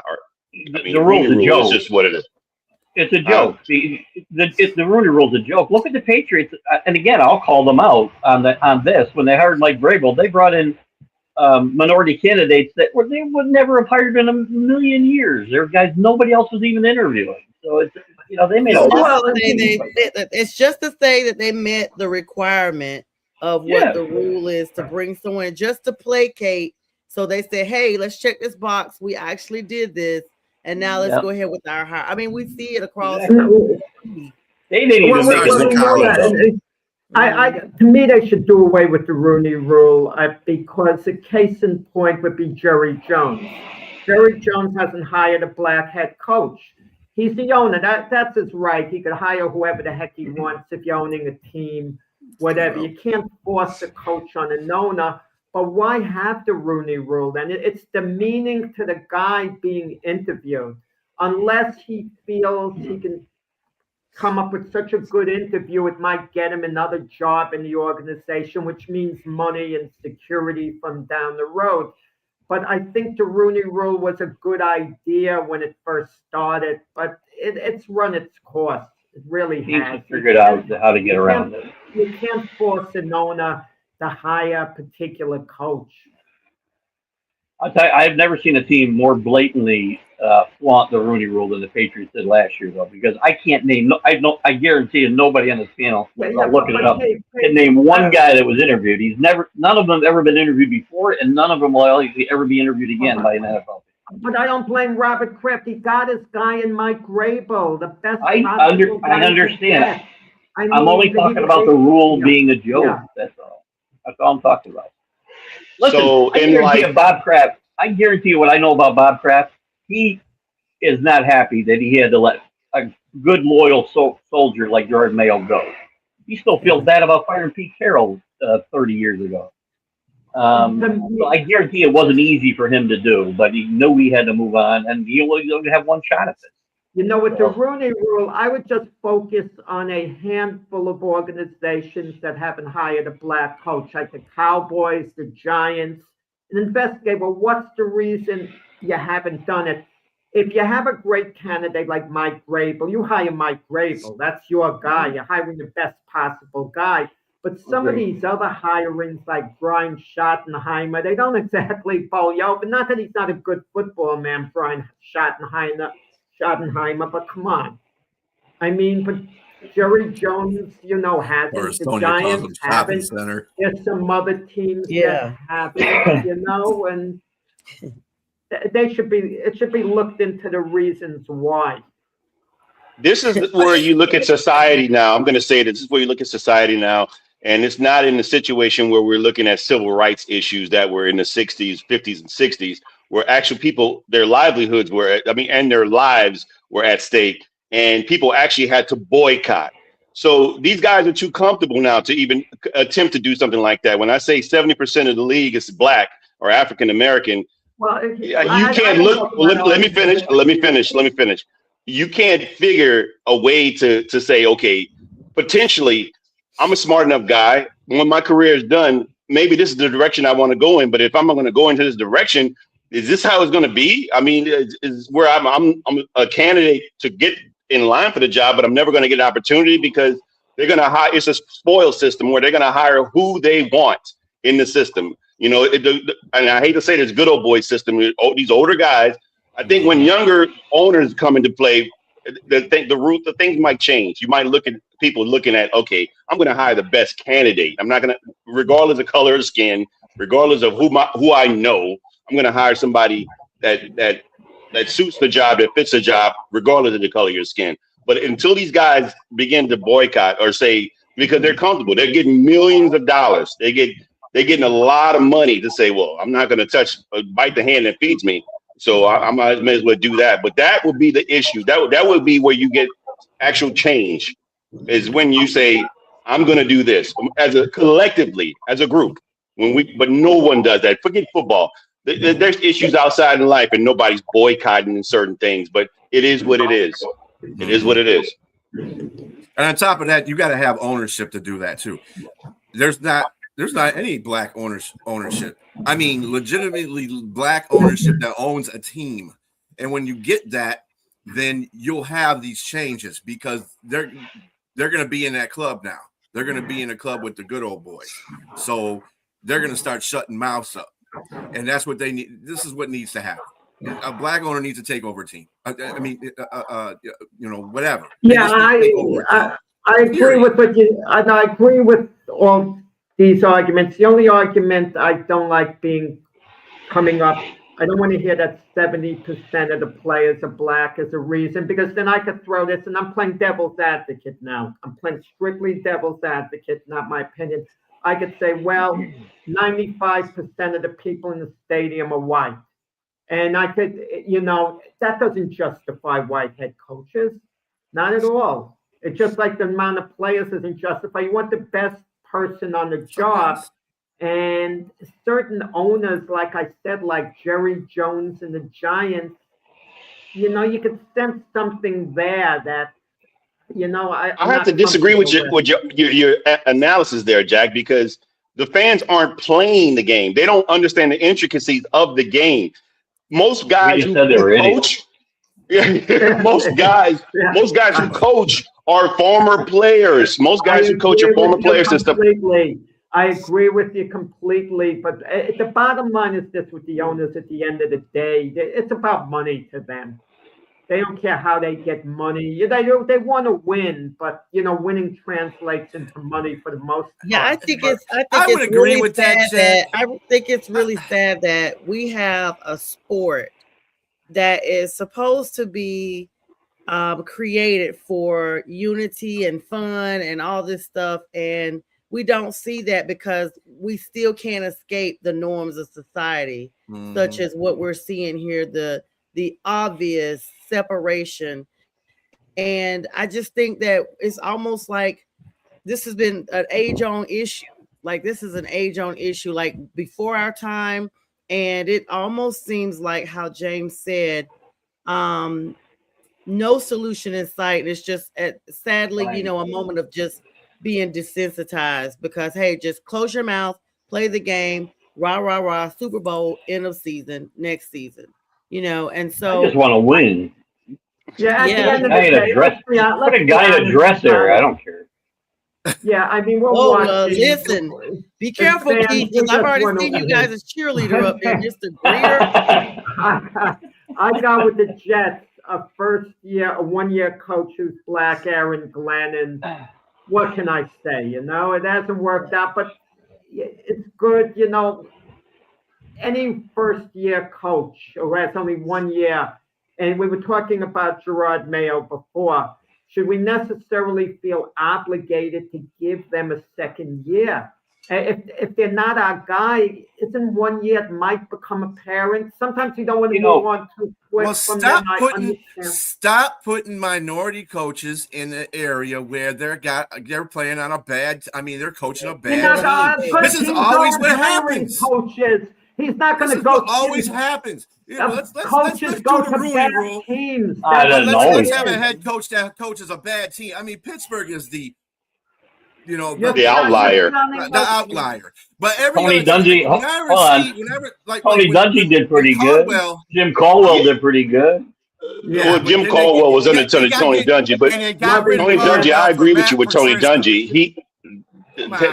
The rule's a joke. It's just what it is. It's a joke. The Rooney Rule's a joke. Look at the Patriots, and again, I'll call them out on this. When they hired Mike Vrabel, they brought in minority candidates that they would never have hired in a million years. There were guys nobody else was even interviewing. So it's they made a lot. It's just to say that they met the requirement of what the rule is to bring someone in just to placate. So they say, hey, let's check this box. We actually did this. And now let's go ahead with our hire. I mean, we see it across. They didn't even make it. To me, they should do away with the Rooney Rule because the case in point would be Jerry Jones. Jerry Jones hasn't hired a black head coach. He's the owner. That's his right. He could hire whoever the heck he wants if you're owning a team, whatever. You can't force a coach on an owner. But why have the Rooney Rule? And it's demeaning to the guy being interviewed. Unless he feels he can come up with such a good interview, it might get him another job in the organization, which means money and security from down the road. But I think the Rooney Rule was a good idea when it first started, but it's run its course. It really has. He's figured out how to get around it. You can't force an owner to hire a particular coach. I'll tell you, I've never seen a team more blatantly flaunt the Rooney Rule than the Patriots did last year, though, because I can't name. I guarantee you, nobody on this panel. I'll look it up. Can name one guy that was interviewed. None of them have ever been interviewed before, and none of them will ever be interviewed again by an NFL. But I don't blame Robert Kraft. He got his guy in Mike Vrabel, the best. I understand. I mean, I'm only talking about the rule being a joke. Yeah. That's all I'm talking about. Listen, I guarantee you what I know about Bob Kraft. He is not happy that he had to let a good, loyal soldier like Jordan Mayo go. He still feels bad about firing Pete Carroll 30 years ago. So I guarantee it wasn't easy for him to do, but he knew he had to move on, and he only have one shot at it. With the Rooney Rule, I would just focus on a handful of organizations that haven't hired a black coach, like the Cowboys, the Giants, and investigate, well, what's the reason you haven't done it? If you have a great candidate like Mike Vrabel, you hire Mike Vrabel. That's your guy. You're hiring the best possible guy. But some of these other hirings like Brian Schottenheimer, they don't exactly bowl you over. Not that he's not a good football man, Brian Schottenheimer, but come on. I mean, but Jerry Jones, hasn't. The Giants haven't. There's some other teams that haven't, and it should be looked into the reasons why. This is where you look at society now. I'm going to say this is where you look at society now. And it's not in the situation where we're looking at civil rights issues that were in the 60s, 50s, and 60s, where actual people, their livelihoods and their lives were at stake, and people actually had to boycott. So these guys are too comfortable now to even attempt to do something like that. When I say 70% of the league is black or African American, you can't look. Let me finish. You can't figure a way to say, okay, potentially, I'm a smart enough guy. When my career is done, maybe this is the direction I want to go in. But if I'm going to go into this direction, is this how it's going to be? I mean, is where I'm a candidate to get in line for the job, but I'm never going to get an opportunity because they're going to hire. It's a spoil system where they're going to hire who they want in the system. And I hate to say this good old boy system. These older guys. I think when younger owners come into play, the things might change. You might look at people looking at, okay, I'm going to hire the best candidate. I'm not going to, regardless of color of skin, regardless of who I know, I'm going to hire somebody that suits the job, that fits the job, regardless of the color of your skin. But until these guys begin to boycott or say, because they're comfortable. They're getting millions of dollars. They're getting a lot of money to say, well, I'm not going to bite the hand that feeds me. So I might as well do that. But that would be the issue. That would be where you get actual change, is when you say, I'm going to do this collectively as a group. But no one does that. Forget football. There's issues outside in life, and nobody's boycotting certain things. But it is what it is. It is what it is. And on top of that, you got to have ownership to do that too. There's not any black ownership. I mean, legitimately black ownership that owns a team. And when you get that, then you'll have these changes, because they're going to be in that club now. They're going to be in a club with the good old boys. So they're going to start shutting mouths up. And that's what they need. This is what needs to happen. A black owner needs to take over a team. Whatever. Yeah, I agree with what you. I agree with all these arguments. The only argument I don't like coming up, I don't want to hear that 70% of the players are black as a reason, because then I could throw this, and I'm playing devil's advocate now. I'm playing strictly devil's advocate, not my opinion. I could say, well, 95% of the people in the stadium are white. And I could, that doesn't justify white head coaches. Not at all. It's just like the amount of players doesn't justify. You want the best person on the job. And certain owners, like I said, like Jerry Jones and the Giants, you could sense something there that, I have to disagree with your analysis there, Jack, because the fans aren't playing the game. They don't understand the intricacies of the game. Most guys who coach, most guys who coach are former players. Most guys who coach are former players and stuff. I agree with you completely, but the bottom line is this with the owners at the end of the day. It's about money to them. They don't care how they get money. They want to win, but winning translates into money for the most part. Yeah, I think I would agree really with that. I think it's really sad that we have a sport that is supposed to be created for unity and fun and all this stuff, and we don't see that because we still can't escape the norms of society, such as what we're seeing here, the obvious separation. And I just think that it's almost like this has been an age-old issue. Like this is an age-old issue, like before our time. And it almost seems like how James said, no solution in sight. It's just sadly, a moment of just being desensitized because, hey, just close your mouth, play the game, rah, rah, rah, Super Bowl, end of season, next season. And so I just want to win. Yeah, put a guy in a dress there. I don't care. Yeah, I mean, we're watching. Listen, be careful, Keith, because I've already seen you guys as cheerleader up there, Mr. Greer. I got with the Jets a 1-year coach who's black, Aaron Glenn, and what can I say? It hasn't worked out, but it's good. Any first-year coach who has only 1 year, and we were talking about Gerard Mayo before, should we necessarily feel obligated to give them a second year? If they're not our guy, isn't 1 year it might become apparent? Sometimes you don't want to move on too quick. Well, stop putting minority coaches in the area where they're playing on a bad. I mean, they're coaching a bad team. This is always what happens. Coaches. He's not going to go. Always happens. Let's coaches go to bad teams. Let's have a head coach that coaches a bad team. I mean, Pittsburgh is the outlier. The outlier. But Tony Dungy. Tony Dungy did pretty good. Jim Caldwell did pretty good. Yeah, well, Jim Caldwell was under Tony Dungy, but Tony Dungy, I agree with you with Tony Dungy.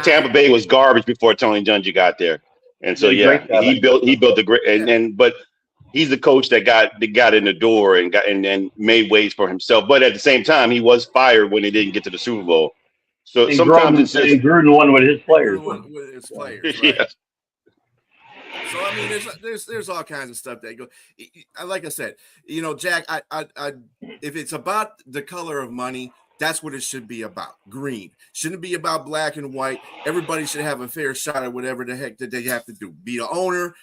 Tampa Bay was garbage before Tony Dungy got there. And so he built the great but he's the coach that got in the door and made ways for himself. But at the same time, he was fired when he didn't get to the Super Bowl. So sometimes it's just Gruden won with his players. Right? Yeah. So I mean, there's all kinds of stuff that go. Like I said, Jack, I if it's about the color of money, That's what it should be about. Green. Shouldn't be about black and white. Everybody should have a fair shot at whatever the heck that they have to do. Be an owner,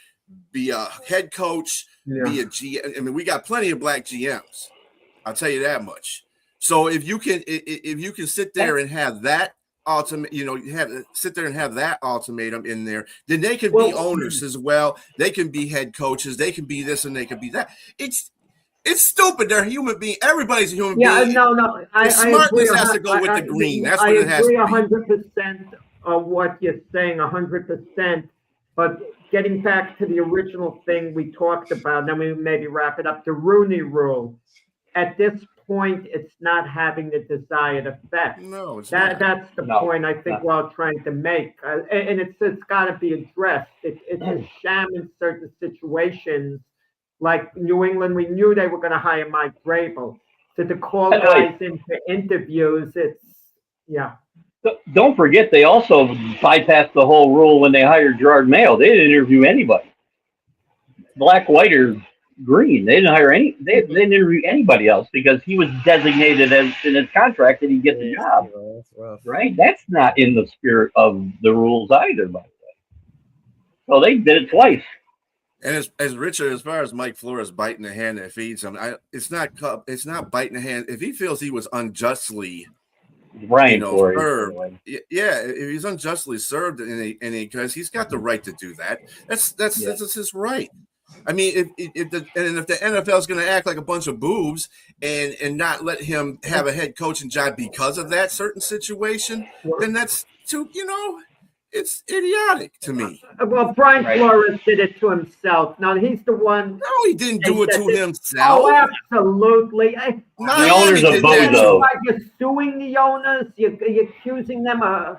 be a head coach, be a GM. I mean, we got plenty of black GMs. I'll tell you that much. So if you can sit there and have that ultimate, sit there and have that ultimatum in there, then they can be owners as well. They can be head coaches. They can be this and they can be that. It's stupid. They're human beings. Everybody's a human being. Yeah, no. The smartness has to go with the green. That's what it has to be. I agree 100% of what you're saying, 100%. But getting back to the original thing we talked about, then we maybe wrap it up. The Rooney Rule. At this point, it's not having the desired effect. No, it's not. That's the point I think we're all trying to make. And it's got to be addressed. It's a sham in certain situations. Like New England, we knew they were going to hire Mike Vrabel. So to call guys in for interviews, Don't forget, they also bypassed the whole rule when they hired Gerard Mayo. They didn't interview anybody. Black, white, or green. They didn't hire any. They didn't interview anybody else because he was designated as in his contract that he'd get the job. Right? That's not in the spirit of the rules either, by the way. So they did it twice. And as Richard, as far as Mike Flores biting the hand that feeds him, it's not biting the hand. If he feels he was unjustly, served, if he's unjustly served, because he's got the right to do that. That's his right. I mean, if the NFL is going to act like a bunch of boobs and not let him have a head coaching job because of that certain situation, then that's too, it's idiotic to me. Well, Brian Flores did it to himself. Now he's the one. No, he didn't do it to himself. Oh, absolutely. The owner's a bozo. You're suing the owners. You're accusing them of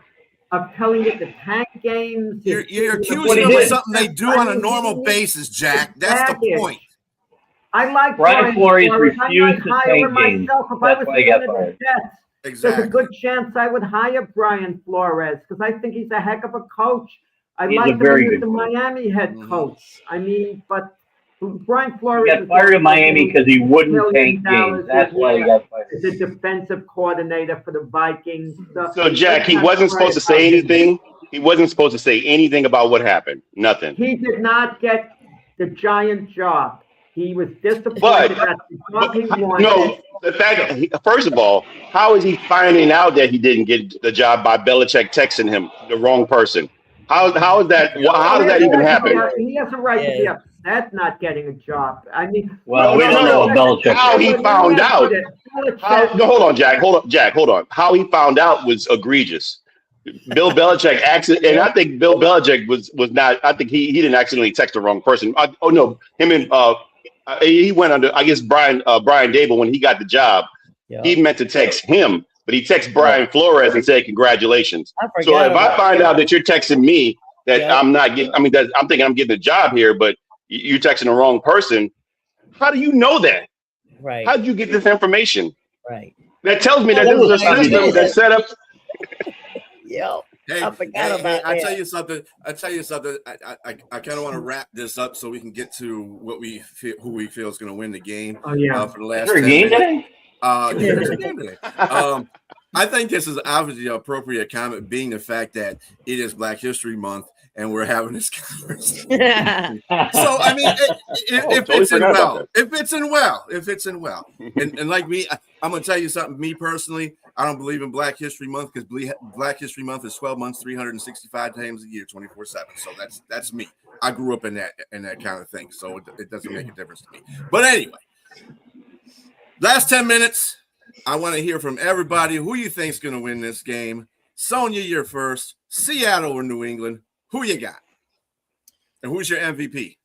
telling it to tank games. You're accusing them of something they do on a normal basis, Jack. That's the point. I like Brian Flores refused to tank games. That's why he got fired. Exactly. There's a good chance I would hire Brian Flores because I think he's a heck of a coach. He's like the Miami head coach. I mean, but Brian Flores got fired in Miami because he wouldn't tank games. That's why he got fired. He's a defensive coordinator for the Vikings. So Jack, he wasn't supposed to say anything. He wasn't supposed to say anything about what happened. Nothing. He did not get the Giant job. He was disappointed at the job he wanted. No, the fact, first of all, how is he finding out that he didn't get the job by Belichick texting him the wrong person? How is that? How does that even happen? He has a right to be upset not getting a job. I mean, we don't know Belichick. How he found out? Hold on, Jack. Hold on. How he found out was egregious. Bill Belichick accidentally, and I think Bill Belichick was not. I think he didn't accidentally text the wrong person. Him and he went under. I guess Brian Dable when he got the job, he meant to text him, but he texted Brian Flores and said congratulations. So if I find out that you're texting me that I'm not getting, I'm thinking I'm getting a job here, but you're texting the wrong person. How do you know that? Right. How did you get this information? Right. That tells me that this is a system that's set up. Hey, I forgot about I that. tell you something. I kind of want to wrap this up so we can get to what we feel, who we feel is going to win the game. For the last 10 minutes. There's a game today. I think this is obviously an appropriate comment, being the fact that it is Black History Month and we're having this conversation. So I mean, it fits in well. It fits in well. And like me, I'm gonna tell you something. Me personally, I don't believe in Black History Month because Black History Month is 12 months, 365 times a year, 24/7. So that's me. I grew up in that kind of thing. So it doesn't make a difference to me. But anyway, last 10 minutes. I want to hear from everybody who you think is going to win this game. Sonia, you're first. Seattle or New England? Who you got? And who's your MVP?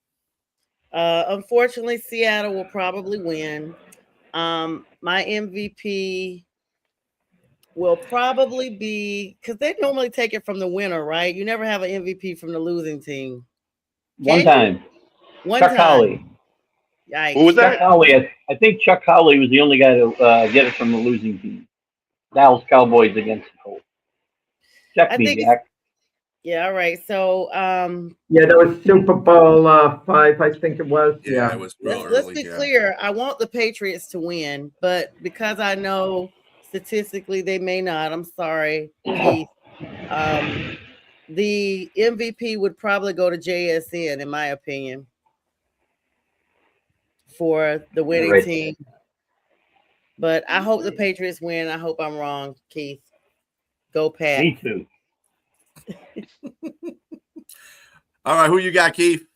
Unfortunately, Seattle will probably win. My MVP will probably be, because they normally take it from the winner, right? You never have an MVP from the losing team. One time. Chuck Howley. Yikes. Who was that? Chuck Howley. I think Chuck Howley was the only guy to get it from the losing team. Dallas Cowboys against the Colts. Check me, Jack. Yeah, all right. So that was Super Bowl 5, I think it was. Yeah, it was. Let's be clear. I want the Patriots to win, but because I know Statistically, they may not. I'm sorry, Keith. The MVP would probably go to JSN, in my opinion, for the winning team. But I hope the Patriots win. I hope I'm wrong, Keith. Go Pat. Me too. All right, who you got, Keith?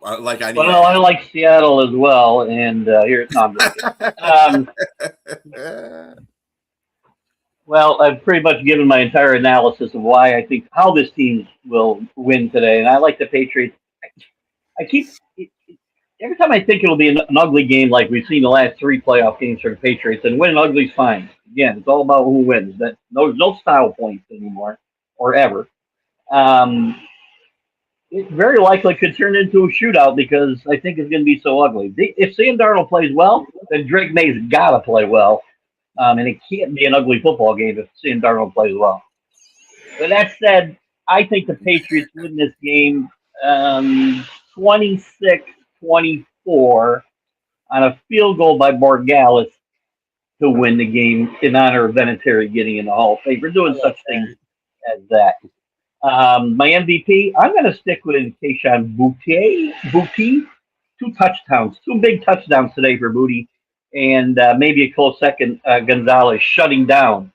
I like Seattle as well, and here's not. Well, I've pretty much given my entire analysis of why I think how this team will win today, and I like the Patriots. I keep every time I think it'll be an ugly game like we've seen the last 3 playoff games for the Patriots, and winning ugly's fine. Again, it's all about who wins. That no style points anymore or ever. It very likely could turn into a shootout because I think it's going to be so ugly. If Sam Darnold plays well, then Drake May's got to play well. And it can't be an ugly football game if Sam Darnold plays well. But that said, I think the Patriots win this game 26-24 on a field goal by Borregales to win the game in honor of Vinatieri getting in the Hall of Fame. We're doing such things as that. My MVP, I'm going to stick with Kayshon Boutte. 2 touchdowns, 2 big touchdowns today for Boutte. And maybe a close second, Gonzalez shutting down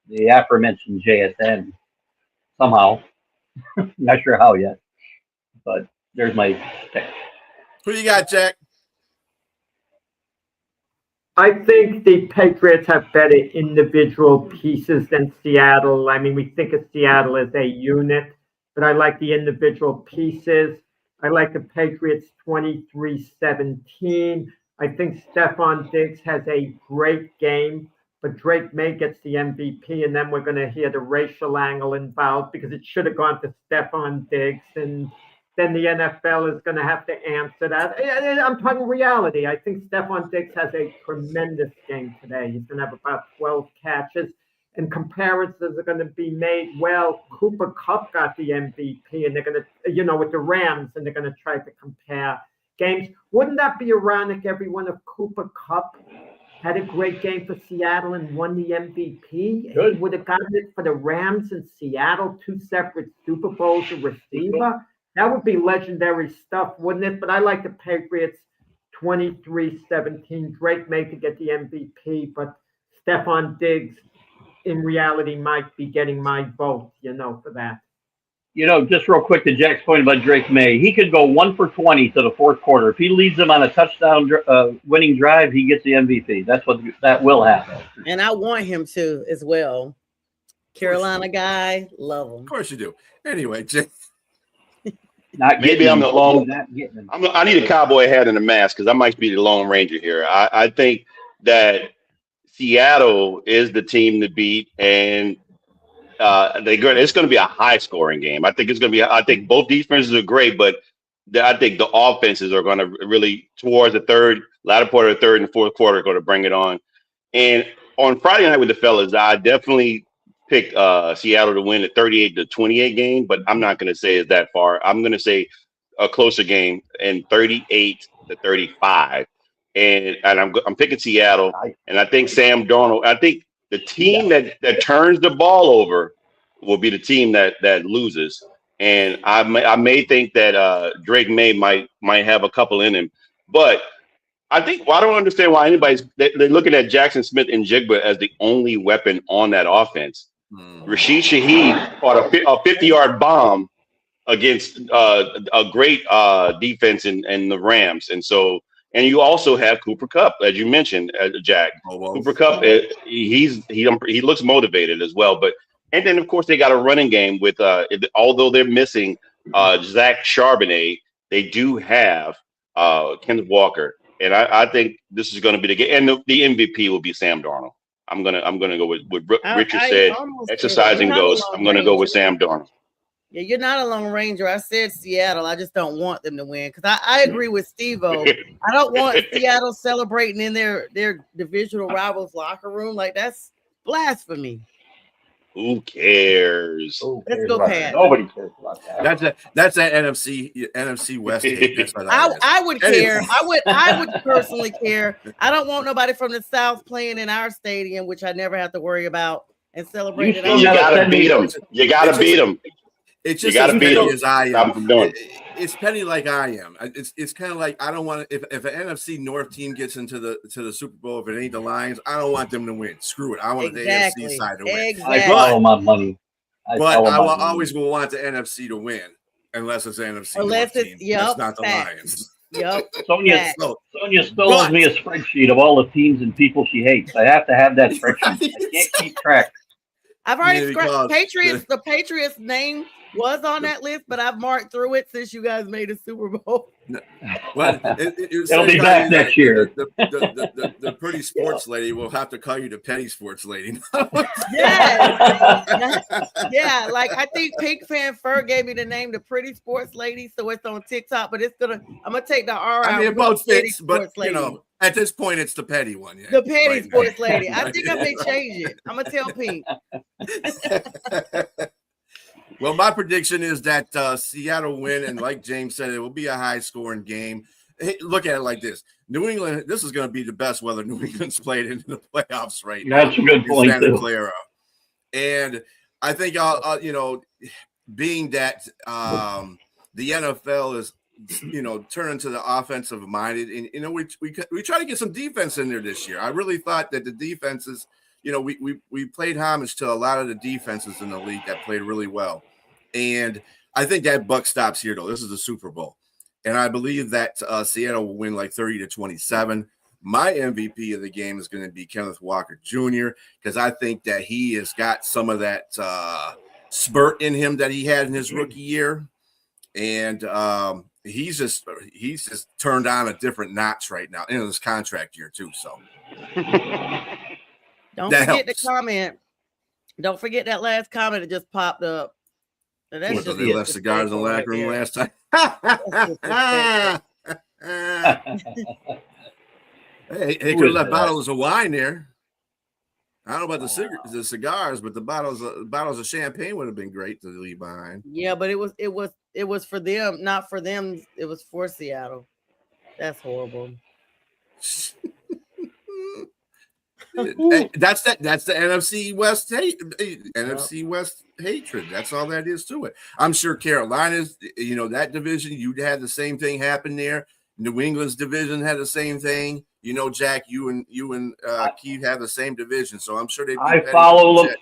the aforementioned JSN somehow. Not sure how yet, but there's my pick. Who you got, Jack? I think the Patriots have better individual pieces than Seattle. I mean, we think of Seattle as a unit, but I like the individual pieces. I like the Patriots 23-17. I think Stephon Diggs has a great game, but Drake May gets the MVP, and then we're going to hear the racial angle involved because it should have gone to Stephon Diggs, and then the NFL is going to have to answer that. I'm talking reality. I think Stephon Diggs has a tremendous game today. He's going to have about 12 catches, and comparisons are going to be made. Well, Cooper Kupp got the MVP, and they're going to, with the Rams, and they're going to try to compare games. Wouldn't that be ironic? Everyone if Cooper Kupp had a great game for Seattle and won the MVP. Good. He would have gotten it for the Rams and Seattle, 2 separate Super Bowls, a receiver. That would be legendary stuff, wouldn't it? But I like the Patriots 23-17. Drake May to get the MVP, but Stephon Diggs in reality might be getting my vote, for that. Just real quick to Jack's point about Drake May, he could go 1 for 20 to the fourth quarter. If he leads them on a touchdown winning drive, he gets the MVP. That will happen. And I want him to as well. Carolina guy, love him. Of course you do. Anyway, Jack. Maybe I'm the lone. I need a cowboy hat and a mask because I might be the Lone Ranger here. I think that Seattle is the team to beat, and it's going to be a high-scoring game. I think it's going to be. I think both defenses are great, but I think the offenses are going to really towards the latter part of the third and fourth quarter are going to bring it on. And on Friday night with the fellas, I definitely picked Seattle to win a 38-28 game, but I'm not going to say it's that far. I'm going to say a closer game in 38-35, and I'm picking Seattle, and I think Sam Darnold. I think the team that turns the ball over will be the team that loses, and I may think that Drake May might have a couple in him, but I don't understand why they're looking at Jackson Smith and Jigba as the only weapon on that offense. Rashid Shaheed caught a 50-yard bomb against a great defense in the Rams, and you also have Cooper Kupp, as you mentioned, Jack. Cooper Kupp, he looks motivated as well, and then of course they got a running game with although they're missing Zach Charbonnet, they do have Kenneth Walker, and I think this is going to be the game, and the MVP will be Sam Darnold. I'm gonna go with Richard said. Exercising ghost. I'm gonna go with Sam Darnold. Yeah, you're not a Lone Ranger. I said Seattle. I just don't want them to win because I agree with Steve-O. I don't want Seattle celebrating in their divisional rivals locker room. Like that's blasphemy. Who cares? Let's go, Pat. Nobody cares about that. That's that NFC West hate. That's what I would care. Anyway. I would personally care. I don't want nobody from the South playing in our stadium, which I never have to worry about and celebrate it. You gotta beat them. You gotta beat them. It's just you gotta beat them. as I Stop am. them doing. It's petty like I am. It's kind of like I don't want to. If an NFC North team gets into the Super Bowl, if it ain't the Lions, I don't want them to win. Screw it. I want the AFC side to win. Exactly. I follow my money. I will always will want the NFC to win, unless it's NFC North team. That's not the Lions. Yep. Sonia stole me a spreadsheet of all the teams and people she hates. I have to have that spreadsheet. I can't keep track. I've already scratched Patriots. The Patriots name was on that list, but I've marked through it since you guys made a Super Bowl. Well, it'll be back next year. The pretty sports lady will have to call you the petty sports lady. Yes. Yeah, like I think Pink Fan Fur gave me the name the pretty sports lady, so it's on TikTok, but I'm gonna take the R out. I mean, it both fits, but you know, at this point, it's the petty one. Yeah, the petty sports lady. I think I may change it. I'm gonna tell Pink. Well, my prediction is that Seattle win, and like James said, it will be a high-scoring game. Hey, look at it like this: New England. This is going to be the best weather New England's played into the playoffs right now. That's a good point, Santa Clara. And I think being that the NFL is, turning to the offensive minded, and we try to get some defense in there this year. I really thought that the defenses. We played homage to a lot of the defenses in the league that played really well. And I think that buck stops here, though. This is the Super Bowl. And I believe that Seattle will win like 30-27. My MVP of the game is going to be Kenneth Walker Jr. because I think that he has got some of that spurt in him that he had in his rookie year. And he's just turned on a different notch right now in his contract year, too. So. Don't forget the comment. Don't forget that last comment that just popped up. And that's just they left cigars in the locker room last time. Hey, they could have left bottles of wine there. I don't know about the cigars, but the bottles of champagne would have been great to leave behind. Yeah, but it was for them, not for them. It was for Seattle. That's horrible. That's the NFC West NFC West hatred. That's all that is to it. I'm sure Carolina's, that division, you had the same thing happen there. New England's division had the same thing. Jack, you and Keith have the same division, so I'm sure they. I follow them.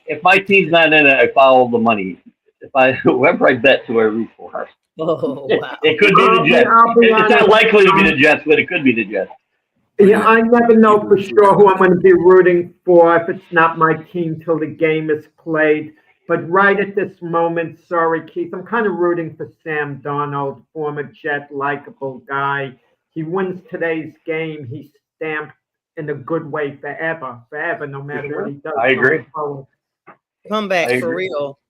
If my team's not in it, I follow the money. Whoever I bet to, I root for. Oh, wow. It could be the Jets. It's not likely to be the Jets, but it could be the Jets. Yeah, I never know for sure who I'm going to be rooting for if it's not my team till the game is played. But right at this moment, sorry, Keith, I'm kind of rooting for Sam Darnold, former Jet, likable guy. He wins today's game. He's stamped in a good way forever, no matter what he does. I agree. Come back for real.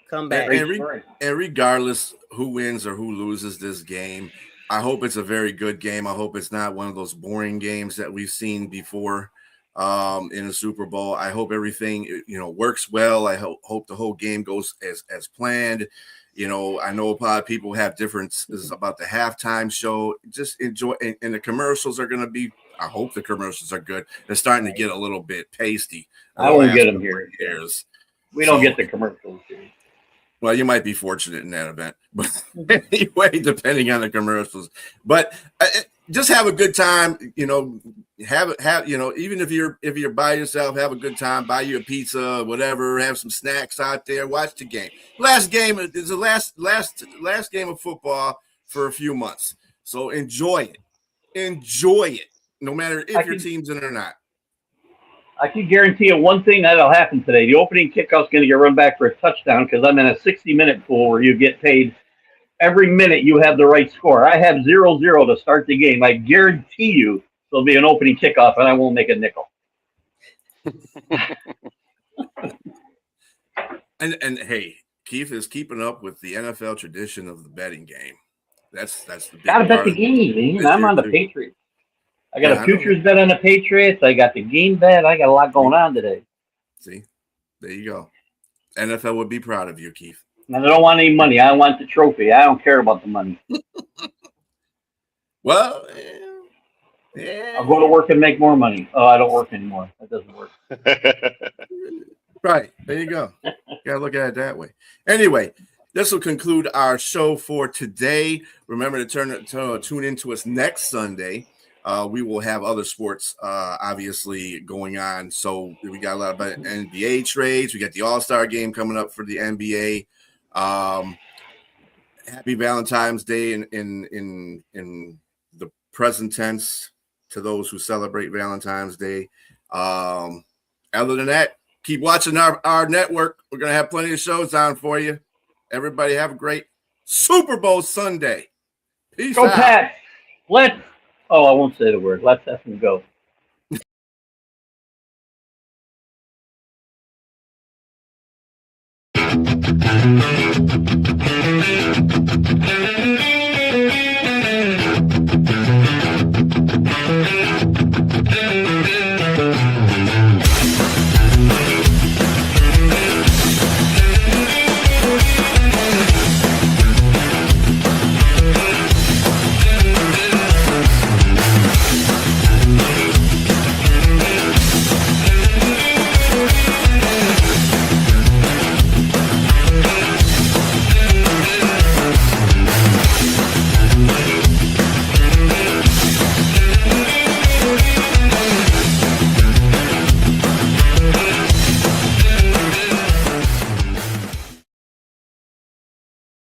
Come back. And regardless who wins or who loses this game, I hope it's a very good game. I hope it's not one of those boring games that we've seen before in the Super Bowl. I hope everything, works well. I hope the whole game goes as planned. I know a lot of people have differences about the halftime show. Just enjoy, and the commercials are going to be. I hope the commercials are good. They're starting to get a little bit pasty. I won't get them here. We don't get the commercials here. Well, you might be fortunate in that event, but anyway, depending on the commercials. But just have a good time. Have even if you're by yourself, have a good time. Buy you a pizza, whatever. Have some snacks out there. Watch the game. Last game is the last game of football for a few months. So enjoy it. Enjoy it, no matter if your team's in it or not. I can guarantee you one thing that'll happen today. The opening kickoff's going to get run back for a touchdown because I'm in a 60-minute pool where you get paid every minute you have the right score. I have 0-0 to start the game. I guarantee you there'll be an opening kickoff and I won't make a nickel. And hey, Keith is keeping up with the NFL tradition of the betting game. That's the big gotta bet the part game, man. I'm on the Patriots. I got a futures know. bet on the Patriots. I got the game bet. I got a lot going on today. See, There you go. NFL would be proud of you, Keith. And I don't want any money. I want the trophy. I don't care about the money. Well, yeah. I'll go to work and make more money. Oh, I don't work anymore. That doesn't work. Right. There you go. Gotta look at it that way. Anyway, this will conclude our show for today. Remember to tune into us next Sunday. We will have other sports obviously going on. So we got a lot about NBA trades. We got the All-Star game coming up for the NBA. Happy Valentine's Day in the present tense to those who celebrate Valentine's Day. Other than that, keep watching our network. We're going to have plenty of shows on for you. Everybody have a great Super Bowl Sunday. Peace Go out. Pat. I won't say the word. Let's effing go.